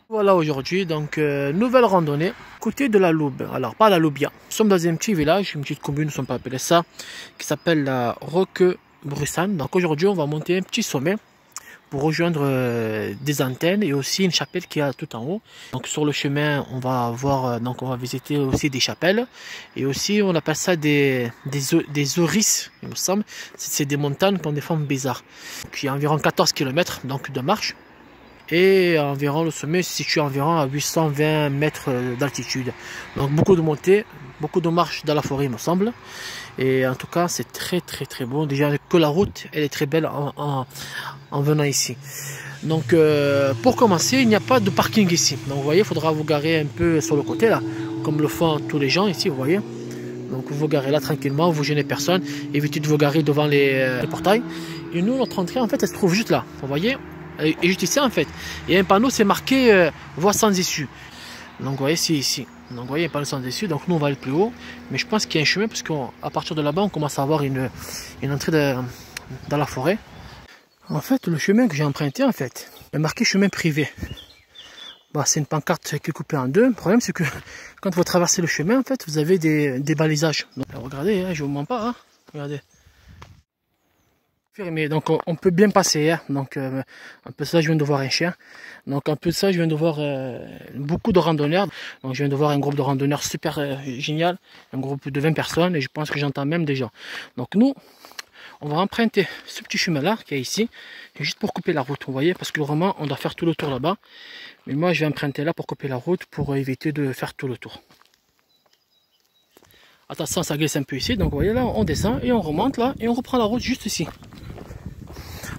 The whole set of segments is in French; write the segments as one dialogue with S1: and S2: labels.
S1: Voilà aujourd'hui, donc nouvelle randonnée, côté de la Loube. Alors pas la Loubia. Nous sommes dans un petit village, une petite commune, nous ne sommes pas appelés ça, qui s'appelle la Roquebrussan. Donc aujourd'hui on va monter un petit sommet pour rejoindre des antennes et aussi une chapelle qui est tout en haut. Donc sur le chemin on va voir, donc on va visiter aussi des chapelles et aussi on appelle ça des oris, il me semble. C'est des montagnes qui ont des formes bizarres. Donc, il y a environ 14 km donc de marche. Et environ le sommet se situe environ à 820 mètres d'altitude. Donc beaucoup de montées, beaucoup de marches dans la forêt il me semble. Et en tout cas c'est très beau. Déjà que la route elle est très belle en venant ici. Donc pour commencer il n'y a pas de parking ici. Donc vous voyez il faudra vous garer un peu sur le côté là. Comme le font tous les gens ici vous voyez. Donc vous vous garez là tranquillement, vous gênez personne. Évitez de vous garer devant les portails. Et nous notre entrée en fait elle se trouve juste là. Vous voyez. Et juste ici en fait, il y a un panneau, c'est marqué voie sans issue. Donc vous voyez, c'est ici. Donc vous voyez, il y a un panneau sans issue, donc nous on va aller plus haut. Mais je pense qu'il y a un chemin, parce qu'à partir de là-bas, on commence à avoir une entrée dans la forêt. En fait, le chemin que j'ai emprunté, en fait, est marqué chemin privé. Bah, c'est une pancarte qui est coupée en deux. Le problème, c'est que quand vous traversez le chemin, en fait, vous avez des balisages. Donc, regardez, hein, je ne vous mens pas, hein, regardez. Fermé, donc on peut bien passer, hein. Donc un peu ça je viens de voir un chien, donc un peu ça je viens de voir beaucoup de randonneurs, donc je viens de voir un groupe de randonneurs super génial, un groupe de 20 personnes et je pense que j'entends même des gens. Donc nous on va emprunter ce petit chemin là qui est ici, juste pour couper la route, vous voyez, parce que vraiment on doit faire tout le tour là-bas, mais moi je vais emprunter là pour couper la route pour éviter de faire tout le tour. Attention, ça glisse un peu ici, donc vous voyez là on descend et on remonte là et on reprend la route juste ici.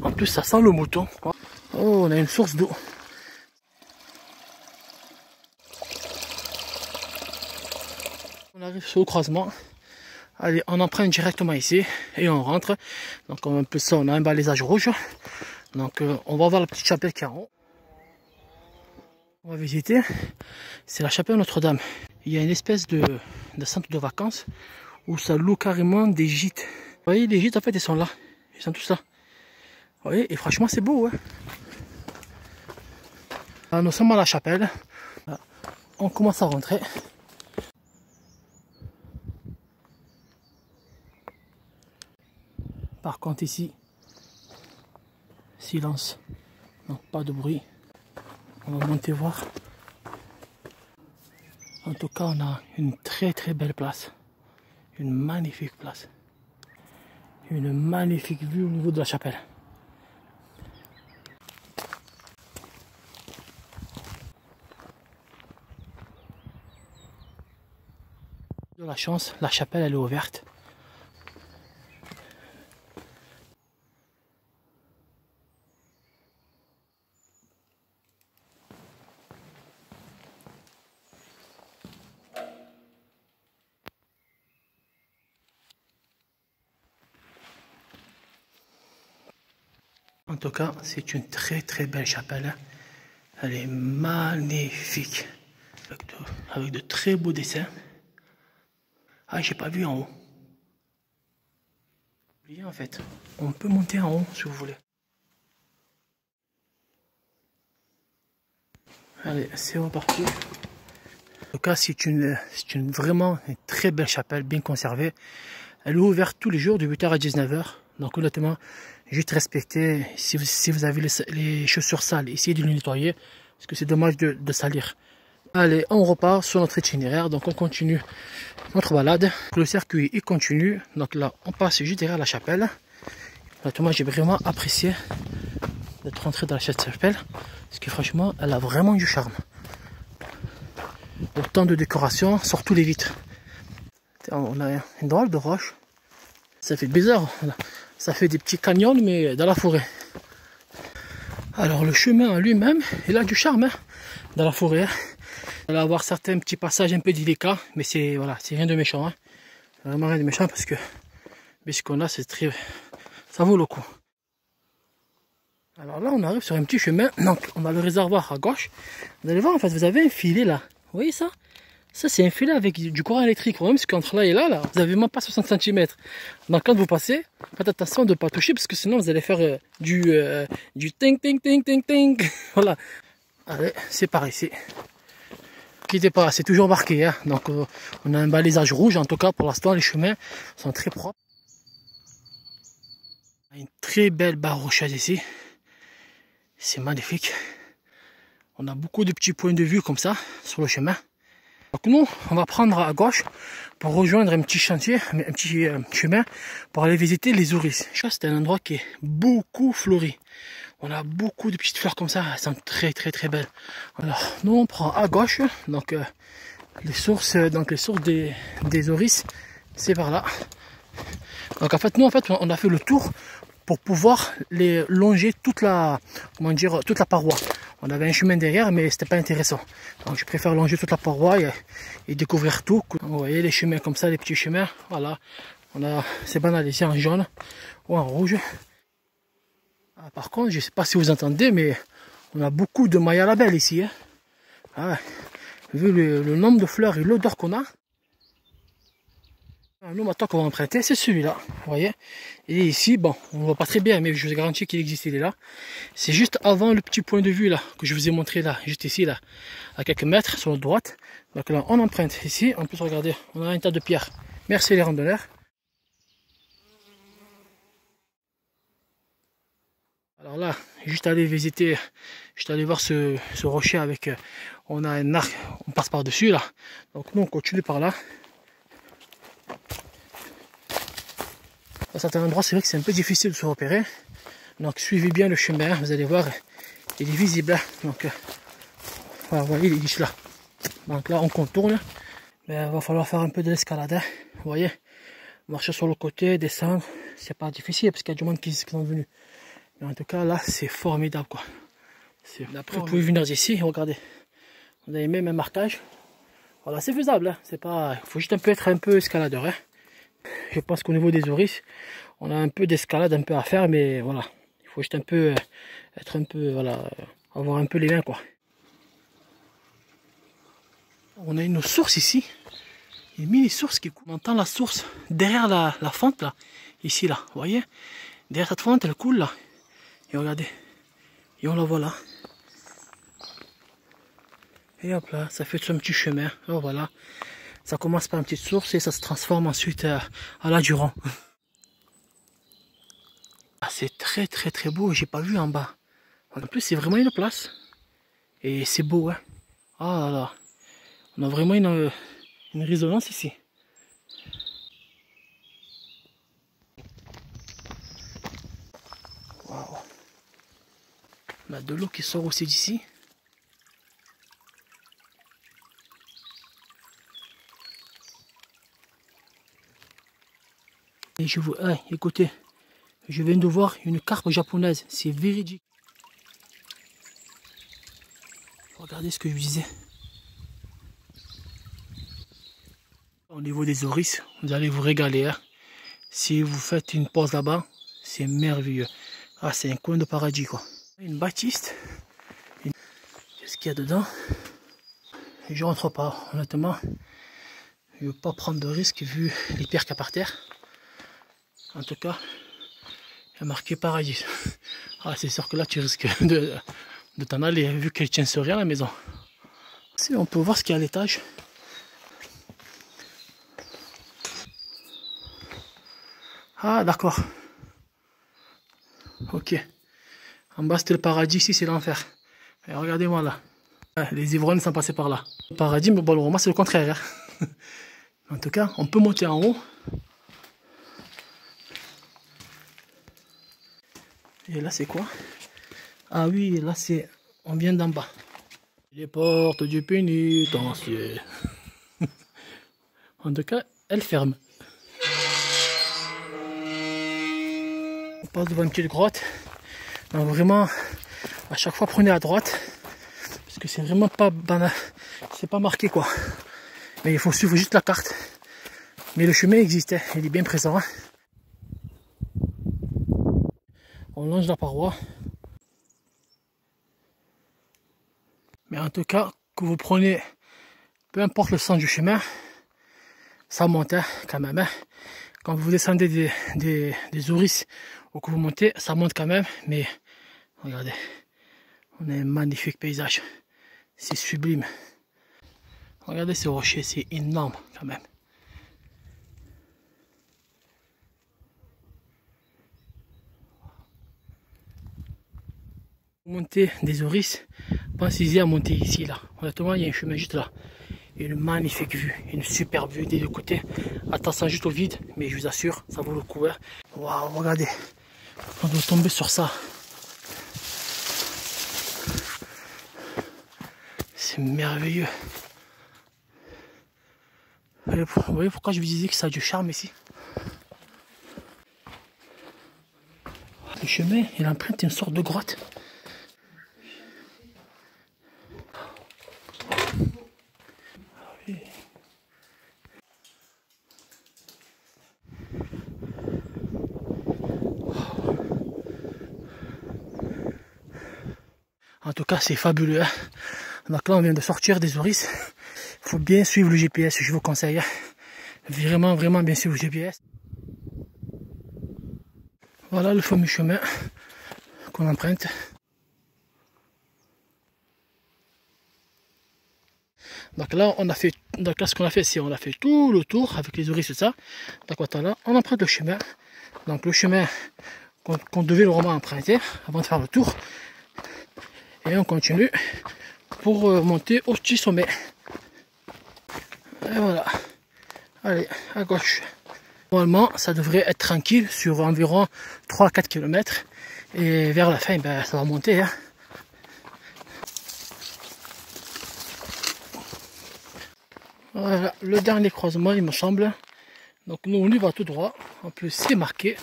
S1: En plus ça sent le mouton. Oh, on a une source d'eau. On arrive sur le croisement. Allez, on emprunte directement ici et on rentre. Donc un peu ça, on a un balisage rouge. Donc on va voir la petite chapelle qui est en haut. On va visiter. C'est la chapelle Notre-Dame. Il y a une espèce de centre de vacances où ça loue carrément des gîtes. Vous voyez, les gîtes en fait ils sont là. Ils sont tous là. Vous voyez, et franchement c'est beau, hein. Alors, nous sommes à la chapelle. On commence à rentrer. Par contre ici, silence. Donc pas de bruit. On va monter voir. En tout cas on a une très belle place. Une magnifique place. Une magnifique vue au niveau de la chapelle. De la chance, la chapelle elle est ouverte. En tout cas, c'est une très belle chapelle. Elle est magnifique. Avec de très beaux dessins. Ah, j'ai pas vu en haut. En fait, on peut monter en haut si vous voulez. Allez, c'est reparti. En tout cas, c'est vraiment une très belle chapelle, bien conservée. Elle est ouverte tous les jours de 8h à 19h. Donc honnêtement, juste respecter, si vous avez les chaussures sales, essayez de les nettoyer, parce que c'est dommage de salir. Allez, on repart sur notre itinéraire, donc on continue notre balade. Le circuit il continue, donc là on passe juste derrière la chapelle. Honnêtement, j'ai vraiment apprécié d'être rentré dans cette chapelle, parce que franchement, elle a vraiment du charme. Autant de décoration, surtout les vitres. On a une drôle de roche. Ça fait bizarre, ça fait des petits canyons mais dans la forêt. Alors le chemin en lui-même, il a du charme, hein, dans la forêt. On va avoir certains petits passages un peu délicats, mais c'est voilà, c'est rien de méchant, hein. Vraiment rien de méchant parce que ce qu'on a, c'est très, ça vaut le coup. Alors là, on arrive sur un petit chemin, donc on a le réservoir à gauche. Vous allez voir, en fait, vous avez un filet là. Vous voyez ça? Ça, c'est un filet avec du courant électrique. Même si qu'entre là et là, vous n'avez même pas 60 cm. Donc quand vous passez, faites attention de ne pas toucher parce que sinon vous allez faire du ting ting ting ting ting. Voilà. Allez, c'est par ici. Quittez pas, c'est toujours marqué, hein. Donc on a un balisage rouge, en tout cas pour l'instant les chemins sont très propres. Une très belle barre rocheuse ici, c'est magnifique. On a beaucoup de petits points de vue comme ça sur le chemin. Donc nous, on va prendre à gauche pour rejoindre un petit chantier, un petit chemin pour aller visiter les Oris. C'est un endroit qui est beaucoup fleuri. On a beaucoup de petites fleurs comme ça, elles sont très belles. Alors nous on prend à gauche, donc les sources des Oris, c'est par là. Donc en fait nous on a fait le tour pour pouvoir les longer toute la paroi. On avait un chemin derrière mais c'était pas intéressant. Donc je préfère longer toute la paroi et découvrir tout. Vous voyez les chemins comme ça, les petits chemins, voilà. On a ces banales ici en jaune ou en rouge. Ah, par contre, je ne sais pas si vous entendez, mais on a beaucoup de mailles à la belle ici. Hein. Ah, vu le nombre de fleurs et l'odeur qu'on a. Nous, maintenant qu'on va emprunter, c'est celui-là. Vous voyez. Et ici, bon, on ne voit pas très bien, mais je vous garantis qu'il existe, il est là. C'est juste avant le petit point de vue là, que je vous ai montré là, juste ici, là, à quelques mètres sur la droite. Donc là, on emprunte ici. En plus, regardez, on a un tas de pierres. Merci les randonneurs. Alors là, juste aller visiter, juste aller voir ce rocher avec, on a un arc, on passe par dessus là. Donc nous on continue par là. À certains endroits c'est vrai que c'est un peu difficile de se repérer. Donc suivez bien le chemin, vous allez voir, il est visible. Donc voilà, vous voyez il est juste là. Donc là on contourne, mais il va falloir faire un peu de l'escalade. Hein. Vous voyez, marcher sur le côté, descendre, c'est pas difficile parce qu'il y a du monde qui sont venus. Mais en tout cas là c'est formidable quoi. Après vous pouvez venir d'ici, regardez. Vous avez même un marquage. Voilà, c'est faisable, hein. C'est pas. Il faut juste être un peu escaladeur. Hein. Je pense qu'au niveau des Oris, on a un peu d'escalade un peu à faire, mais voilà. Il faut juste un peu être un peu, voilà, avoir un peu les mains quoi. On a une source ici. Une mini source qui coule. On entend la source derrière la fente là. Ici là, vous voyez. Derrière cette fente elle coule là. Et regardez, et on la voit là. Et hop là, ça fait son petit chemin. Oh voilà, ça commence par une petite source et ça se transforme ensuite à la Durand. Ah, c'est très beau, j'ai pas vu en bas. En plus c'est vraiment une place. Et c'est beau hein. Ah là là, on a vraiment une résonance ici. Waouh. On a de l'eau qui sort aussi d'ici. Et je vous, écoutez, je viens de voir une carpe japonaise, c'est véridique. Regardez ce que je disais. Au niveau des Oris, vous allez vous régaler. Hein. Si vous faites une pause là-bas, c'est merveilleux. Ah, c'est un coin de paradis quoi. Une bâtisse. Qu'est-ce qu'il y a dedans? Je rentre pas, honnêtement. Je ne veux pas prendre de risque vu les pierres qu'il y a par terre. En tout cas, il y a marqué paradis. Ah, c'est sûr que là, tu risques de t'en aller, vu qu'elle tient sur rien la maison. Si on peut voir ce qu'il y a à l'étage. Ah, d'accord. Ok. En bas, c'était le paradis, ici, c'est l'enfer. Regardez-moi là. Les ivrognes sont passés par là. Le paradis, mais bon, moi, c'est le contraire. Hein. En tout cas, on peut monter en haut. Et là, c'est quoi? Ah oui, là, c'est... On vient d'en bas. Les portes du pénitencier. En tout cas, elles ferment. On passe devant une petite grotte. Donc vraiment, à chaque fois, prenez à droite. Parce que c'est vraiment pas banal. C'est pas marqué, quoi. Mais il faut suivre juste la carte. Mais le chemin existait. Il est bien présent. Hein. On longe la paroi. Mais en tout cas, que vous prenez, peu importe le sens du chemin, ça monte hein, quand même. Hein. Quand vous descendez des Oris ou que vous montez, ça monte quand même. Mais regardez, On a un magnifique paysage. C'est sublime. Regardez ces rochers, c'est énorme quand même. Pour monter des Auris, pensez-y à monter ici, là. Honnêtement, il y a un chemin juste là. Une magnifique vue, une superbe vue des deux côtés. Attention juste au vide, mais je vous assure, ça vaut le coup. Hein. Waouh, regardez. On doit tomber sur ça. C'est merveilleux. Vous voyez pourquoi je vous disais que ça a du charme ici? Le chemin, il emprunte une sorte de grotte. En tout cas, c'est fabuleux. Hein. Donc là, on vient de sortir des Auris. Il faut bien suivre le GPS, je vous conseille. Hein. Vraiment, vraiment bien suivre le GPS. Voilà le fameux chemin qu'on emprunte. Donc là, ce qu'on a fait, c'est on a fait tout le tour avec les Auris et tout ça. Donc là, on emprunte le chemin. Donc le chemin qu'on devait vraiment emprunter avant de faire le tour. Et on continue pour monter au petit sommet. Et voilà. Allez, à gauche. Normalement, ça devrait être tranquille sur environ 3-4 km. Et vers la fin, ben, ça va monter. Hein. Voilà, le dernier croisement, il me semble. Donc nous, on y va tout droit. En plus, c'est marqué.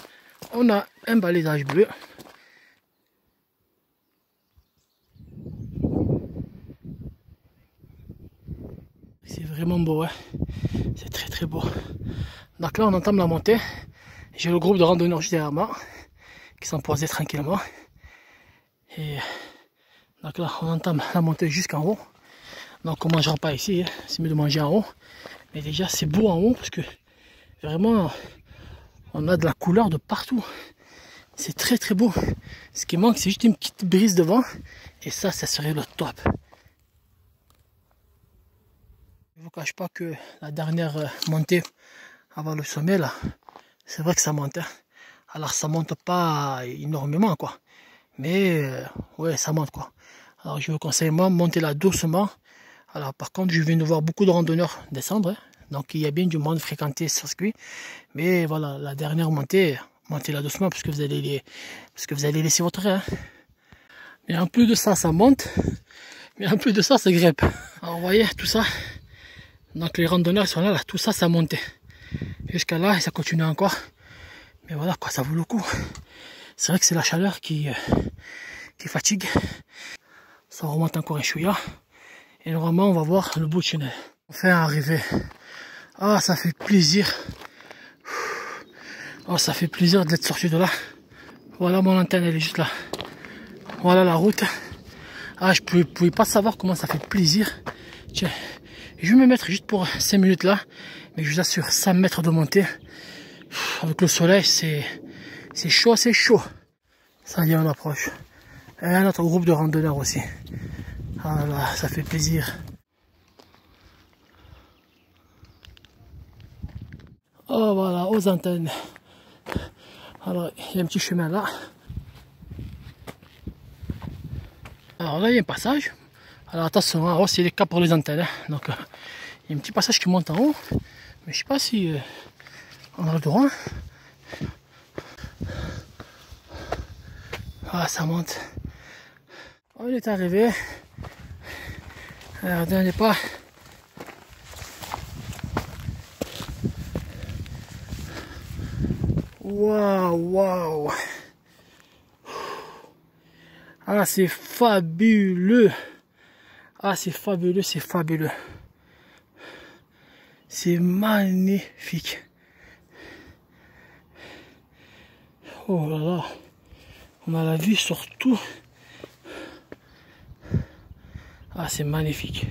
S1: On a un balisage bleu. C'est vraiment beau, hein. C'est très très beau. Donc là on entame la montée. J'ai le groupe de randonneurs juste derrière moi qui sont posés tranquillement. Et donc là on entame la montée jusqu'en haut. Donc on ne mangera pas ici, hein. C'est mieux de manger en haut. Mais déjà c'est beau en haut parce que vraiment on a de la couleur de partout. C'est très très beau. Ce qui manque c'est juste une petite brise de vent. Et ça serait le top. Je ne vous cache pas que la dernière montée avant le sommet là, c'est vrai que ça monte. Hein. Alors ça monte pas énormément quoi. Mais ouais ça monte quoi. Alors je vous conseille moi monter là doucement. Alors par contre je viens de voir beaucoup de randonneurs descendre. Hein. Donc il y a bien du monde fréquenté sur ce circuit. Mais voilà, la dernière montée, montez là doucement parce que vous allez laisser votre train. Hein. Et en plus de ça, ça monte. Mais en plus de ça, ça grimpe. Alors vous voyez tout ça. Donc les randonneurs sont là, tout ça, ça montait. Jusqu'à là, et ça continue encore. Mais voilà, quoi, ça vaut le coup. C'est vrai que c'est la chaleur qui fatigue. Ça remonte encore un chouïa. Et normalement, on va voir le bout du tunnel. Enfin arrivé. Ah, ça fait plaisir. Oh, ça fait plaisir d'être sorti de là. Voilà mon antenne, elle est juste là. Voilà la route. Ah, je ne pouvais pas savoir comment ça fait plaisir. Tiens, je vais me mettre juste pour 5 minutes là. Mais je vous assure, 100 mètres de montée. Avec le soleil, c'est chaud, c'est chaud. Ça y est, on approche. Et un autre groupe de randonneurs aussi. Ah là, ça fait plaisir. Oh voilà, aux antennes. Alors, il y a un petit chemin là. Alors là, il y a un passage. Alors attention, hein, c'est les cas pour les antennes. Hein. Donc, il y a un petit passage qui monte en haut. Mais je sais pas si on a le droit. Ah, ça monte. On est arrivé. Alors, dernier pas. Waouh, waouh. Ah, c'est fabuleux. Ah, c'est fabuleux, c'est fabuleux. C'est magnifique. Oh là là. On a la vue sur tout. Ah, c'est magnifique.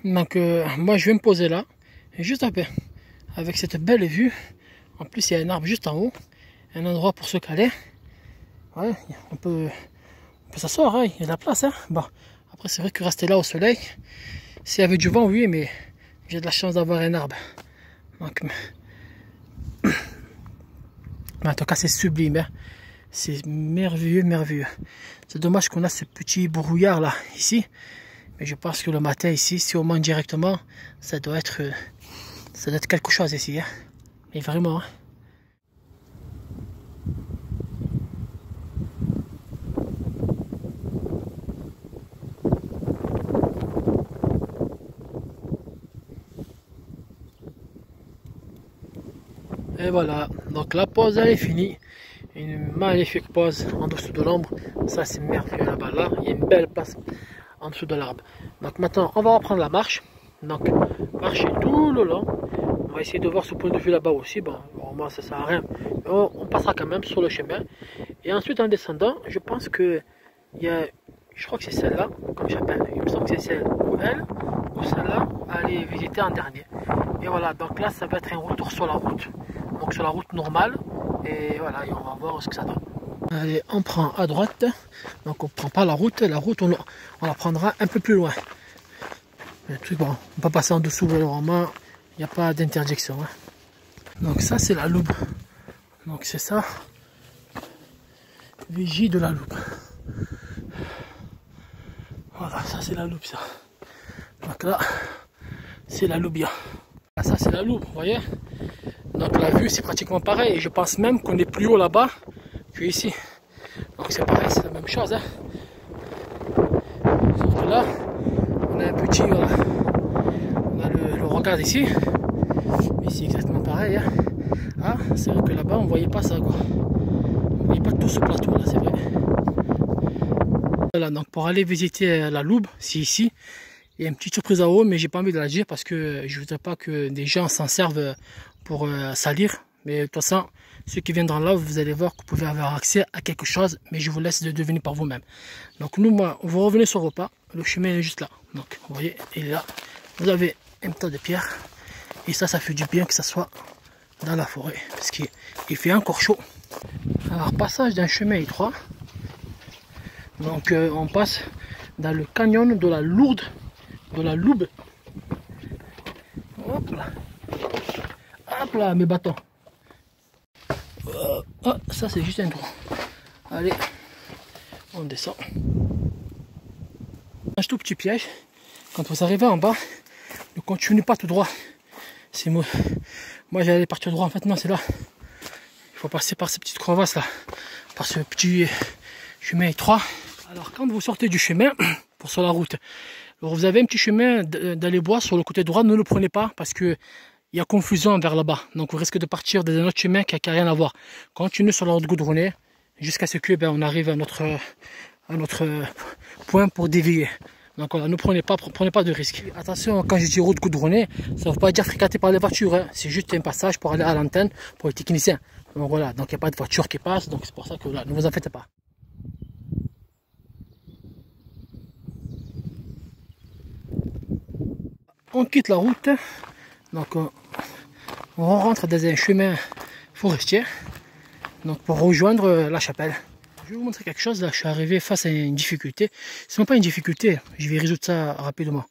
S1: Donc moi je vais me poser là, juste un peu, avec cette belle vue. En plus il y a un arbre juste en haut, un endroit pour se caler. Ouais, on peut s'asseoir, hein, il y a de la place. Hein. Bon, après c'est vrai que rester là au soleil, s'il y avait du vent, oui, mais j'ai de la chance d'avoir un arbre. Donc, en tout cas c'est sublime, hein. C'est merveilleux, merveilleux. C'est dommage qu'on a ce petit brouillard là, ici. Mais je pense que le matin ici, si on mange directement, ça doit être quelque chose ici. Hein. Mais vraiment. Hein. Et voilà, donc la pause elle est finie. Une magnifique pause en dessous de l'ombre. Ça c'est merveilleux là-bas. Là, il y a une belle place en dessous de l'arbre. Donc maintenant, on va reprendre la marche. Donc, marcher tout le long. On va essayer de voir ce point de vue là-bas aussi. Bon, moi ça sert à rien. Mais on passera quand même sur le chemin. Et ensuite, en descendant, je pense que il y a, je crois que c'est celle-là, comme j'appelle. Il me semble que c'est celle ou elle, ou celle-là, à aller visiter en dernier. Et voilà, donc là, ça va être un retour sur la route. Donc sur la route normale. Et voilà, et on va voir ce que ça donne. Allez, on prend à droite. Donc on ne prend pas la route on la prendra un peu plus loin. Le truc, bon, on peut passer en dessous, vraiment, il n'y a pas d'interdiction. Hein. Donc ça c'est la Loube. Donc c'est ça. Vigie de la Loube. Voilà, ça c'est la Loube ça. Donc là, c'est la Loubia. Ça c'est la Loube, vous voyez. Donc la vue c'est pratiquement pareil. Et je pense même qu'on est plus haut là-bas que ici. Donc c'est pareil, c'est la même chose. Hein. Sauf que là, on a un petit... on a le regard ici. Ici exactement pareil. Hein. Ah, c'est vrai que là-bas on voyait pas ça quoi. On voyait pas tout ce plateau là, c'est vrai. Voilà, donc pour aller visiter la Loube, c'est ici. Il y a une petite surprise en haut, mais j'ai pas envie de la dire parce que je voudrais pas que des gens s'en servent pour salir. Mais de toute façon, ceux qui viendront là, vous allez voir que vous pouvez avoir accès à quelque chose, mais je vous laisse de deviner par vous-même. Donc nous, moi, vous revenez sur vos pas, le chemin est juste là. Donc vous voyez, il est là. Vous avez un tas de pierres, et ça fait du bien que ça soit dans la forêt, parce qu'il fait encore chaud. Alors passage d'un chemin étroit, donc on passe dans le canyon de la Lourde, de la Loube. Hop là, mes bâtons. Oh, ça c'est juste un trou. Allez, on descend. Un tout petit piège. Quand vous arrivez en bas, ne continuez pas tout droit. C'est moi. Moi j'allais partir droit. En fait non, c'est là. Il faut passer par ces petites crevasses là, par ce petit chemin étroit. Alors quand vous sortez du chemin pour sur la route, alors vous avez un petit chemin dans les bois sur le côté droit. Ne le prenez pas parce que il y a confusion vers là-bas. Donc vous risquez de partir dans un autre chemin qui n'a rien à voir. Continuez sur la route goudronnée jusqu'à ce que on arrive à notre point pour dévier. Donc voilà, ne prenez pas de risques. Attention, quand je dis route goudronnée, ça ne veut pas dire fréquenté par les voitures. Hein. C'est juste un passage pour aller à l'antenne pour les techniciens. Donc voilà, donc il n'y a pas de voiture qui passe. Donc c'est pour ça que là, ne vous en faites pas. On quitte la route. Donc on rentre dans un chemin forestier donc pour rejoindre la chapelle. Je vais vous montrer quelque chose. Là, je suis arrivé face à une difficulté. Ce n'est pas une difficulté, je vais résoudre ça rapidement.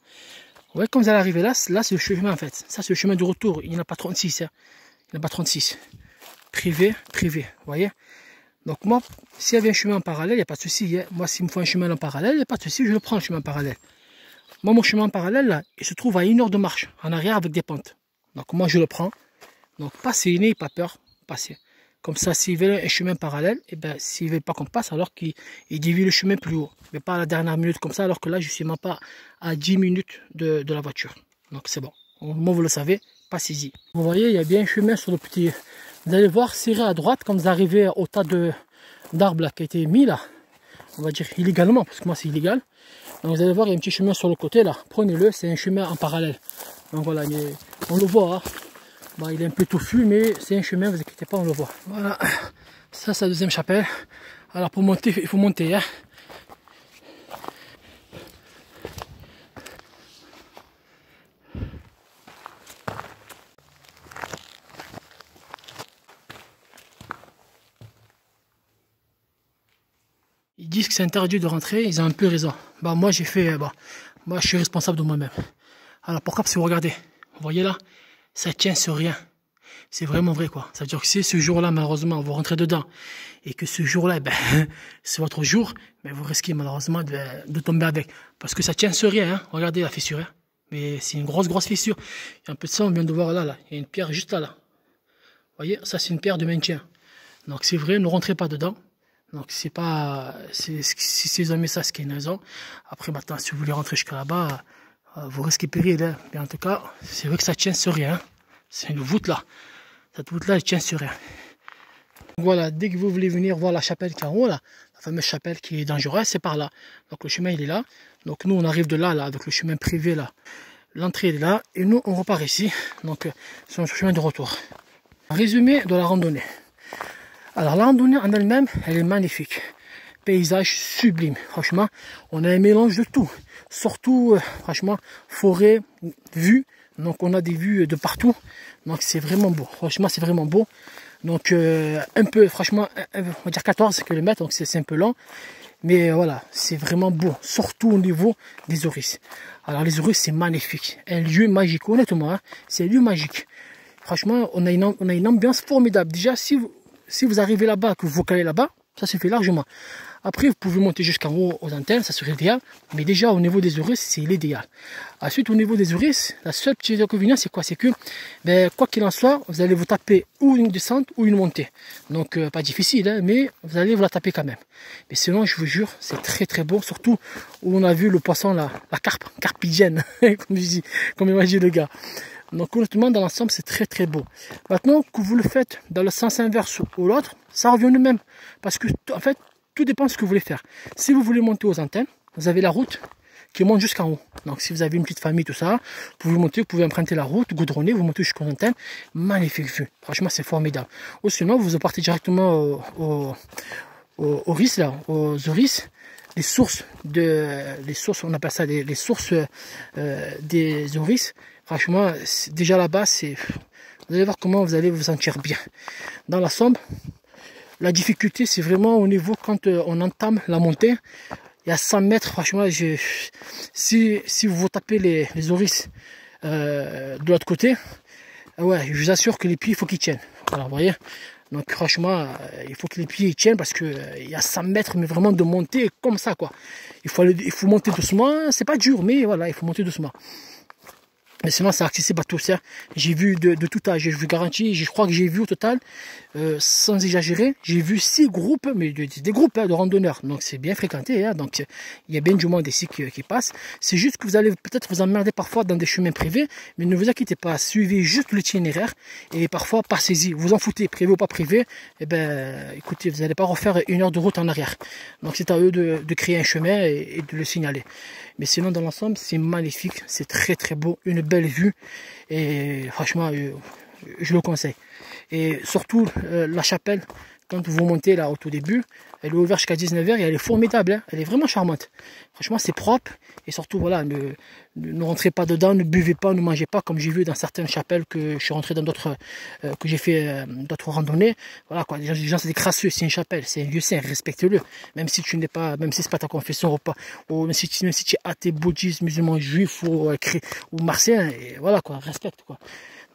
S1: Vous voyez, comme vous allez arriver là, c'est le chemin en fait. Ça, c'est le chemin du retour. Il n'y en a pas 36. Hein. Il n'y en a pas 36. Privé, privé. Vous voyez. Donc moi, s'il y avait un chemin en parallèle, il n'y a pas de souci. Hein. Moi, s'il me faut un chemin en parallèle, il n'y a pas de souci, je le prends le chemin en parallèle. Moi, mon chemin en parallèle, là, il se trouve à 1 heure de marche, en arrière avec des pentes. Donc moi, je le prends. Donc passez, n'ayez pas peur, passez. Comme ça, s'ils veulent un chemin parallèle, et ben s'ils ne veulent pas qu'on passe, alors qu'ils dévient le chemin plus haut. Mais pas à la dernière minute comme ça, alors que là, je ne suis même pas à 10 minutes de la voiture. Donc c'est bon. Au moment où vous le savez, passez-y. Vous voyez, il y a bien un chemin sur le petit... Vous allez voir, serré à droite, quand vous arrivez au tas d'arbres qui a été mis là. On va dire illégalement, parce que moi c'est illégal. Donc vous allez voir, il y a un petit chemin sur le côté là. Prenez-le, c'est un chemin en parallèle. Donc voilà, on le voit. Hein. Bon, il est un peu touffu, mais c'est un chemin, vous inquiétez pas, on le voit. Voilà, ça c'est la deuxième chapelle. Alors pour monter, il faut monter. Hein. disent que c'est interdit de rentrer, ils ont un peu raison. Bah moi j'ai fait, moi je suis responsable de moi-même. Alors pourquoi? Parce que regardez, vous voyez là, ça tient sur rien. C'est vraiment vrai quoi. Ça veut dire que si ce jour-là, malheureusement, vous rentrez dedans et que ce jour-là, ben, c'est votre jour, mais vous risquez malheureusement de tomber avec. Parce que ça tient sur rien, hein. Regardez la fissure, hein. Mais c'est une grosse fissure. Il y a un peu de sang, on vient de voir là. Il y a une pierre juste là. Vous voyez, ça c'est une pierre de maintien. Donc c'est vrai, ne rentrez pas dedans. Donc c'est pas, si ils ont mis ça, c'est qu'il y a une raison. Après maintenant, si vous voulez rentrer jusqu'à là-bas, vous risquez péril, hein. Mais en tout cas, c'est vrai que ça tient sur rien, hein. C'est une voûte là. Cette voûte là, elle tient sur rien. Voilà, dès que vous voulez venir voir la chapelle qui est en haut là, la fameuse chapelle qui est dangereuse, c'est par là. Donc le chemin il est là. Donc nous on arrive de là, avec le chemin privé là. L'entrée est là et nous on repart ici. Donc c'est notre chemin de retour. Résumé de la randonnée. Alors la randonnée en elle-même, elle est magnifique. Paysage sublime. Franchement, on a un mélange de tout. Surtout, franchement, forêt, vue. Donc on a des vues de partout. Donc c'est vraiment beau. Franchement, c'est vraiment beau. Donc un peu, franchement, on va dire 14 km, donc c'est un peu long. Mais voilà, c'est vraiment beau, surtout au niveau des Auris. Alors les Auris, c'est magnifique. Un lieu magique, honnêtement, hein, c'est un lieu magique. Franchement, on a une ambiance formidable. Déjà, si vous arrivez là-bas, que vous calez là-bas, ça se fait largement. Après, vous pouvez monter jusqu'en haut aux antennes, ça serait idéal. Mais déjà, au niveau des Auris, c'est l'idéal. Ensuite, au niveau des Auris, la seule petite inconvénient, c'est quoi? C'est que, ben, quoi qu'il en soit, vous allez vous taper ou une descente ou une montée. Donc, pas difficile, hein, mais vous allez vous la taper quand même. Mais sinon, je vous jure, c'est très beau. Surtout où on a vu le poisson, la carpe, carpidienne, comme imagine le gars. Donc honnêtement, dans l'ensemble, c'est très beau. Maintenant, que vous le faites dans le sens inverse ou l'autre, ça revient au même. Parce que, en fait, tout dépend de ce que vous voulez faire. Si vous voulez monter aux antennes, vous avez la route qui monte jusqu'en haut. Donc si vous avez une petite famille, tout ça, vous pouvez monter, vous pouvez emprunter la route, goudronner, vous montez jusqu'aux antennes. Magnifique vue. Franchement, c'est formidable. Ou sinon, vous partez directement aux Auris, là, aux Auris. Les sources, on appelle ça les sources des Auris. Franchement, déjà là-bas, vous allez voir comment vous allez vous sentir bien. Dans la Somme, la difficulté, c'est vraiment au niveau quand on entame la montée. Il y a 100 mètres, franchement, si vous tapez les Auris de l'autre côté, ouais, je vous assure que les pieds, il faut qu'ils tiennent. Voilà, vous voyez. Donc franchement, il faut que les pieds tiennent parce que il y a 100 mètres, mais vraiment de monter comme ça, quoi. Il faut monter doucement. C'est pas dur, mais voilà, il faut monter doucement. Mais sinon, c'est accessible à tous. Hein. J'ai vu de tout âge, je vous garantis. Je crois que j'ai vu au total, sans exagérer, j'ai vu 6 groupes, mais des groupes de randonneurs. Donc c'est bien fréquenté. Hein. Donc il y a bien du monde ici qui passe. C'est juste que vous allez peut-être vous emmerder parfois dans des chemins privés, mais ne vous inquiétez pas. Suivez juste l'itinéraire et parfois passez-y. Vous en foutez, privé ou pas privé. Eh ben, écoutez, vous n'allez pas refaire 1 heure de route en arrière. Donc c'est à eux de créer un chemin et de le signaler. Mais sinon, dans l'ensemble, c'est magnifique, c'est très beau, une belle vue. Et franchement, je le conseille. Et surtout, la chapelle, quand vous montez là au tout début, elle est ouverte jusqu'à 19 h et elle est formidable. Hein, elle est vraiment charmante. Franchement, c'est propre. Et surtout, voilà, ne rentrez pas dedans, ne buvez pas, ne mangez pas, comme j'ai vu dans certaines chapelles que je suis rentré dans d'autres, que j'ai fait d'autres randonnées. Voilà, quoi. Les gens, c'est des crasseux, c'est une chapelle, c'est un lieu saint, respecte-le. Même si tu n'es pas, même si c'est pas ta confession ou pas, ou même si tu es athée, bouddhiste, musulman, juif ou martien, et voilà, quoi, respecte, quoi.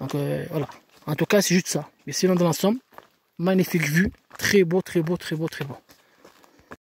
S1: Donc, voilà. En tout cas, c'est juste ça. Mais sinon, dans l'ensemble, magnifique vue, très beau.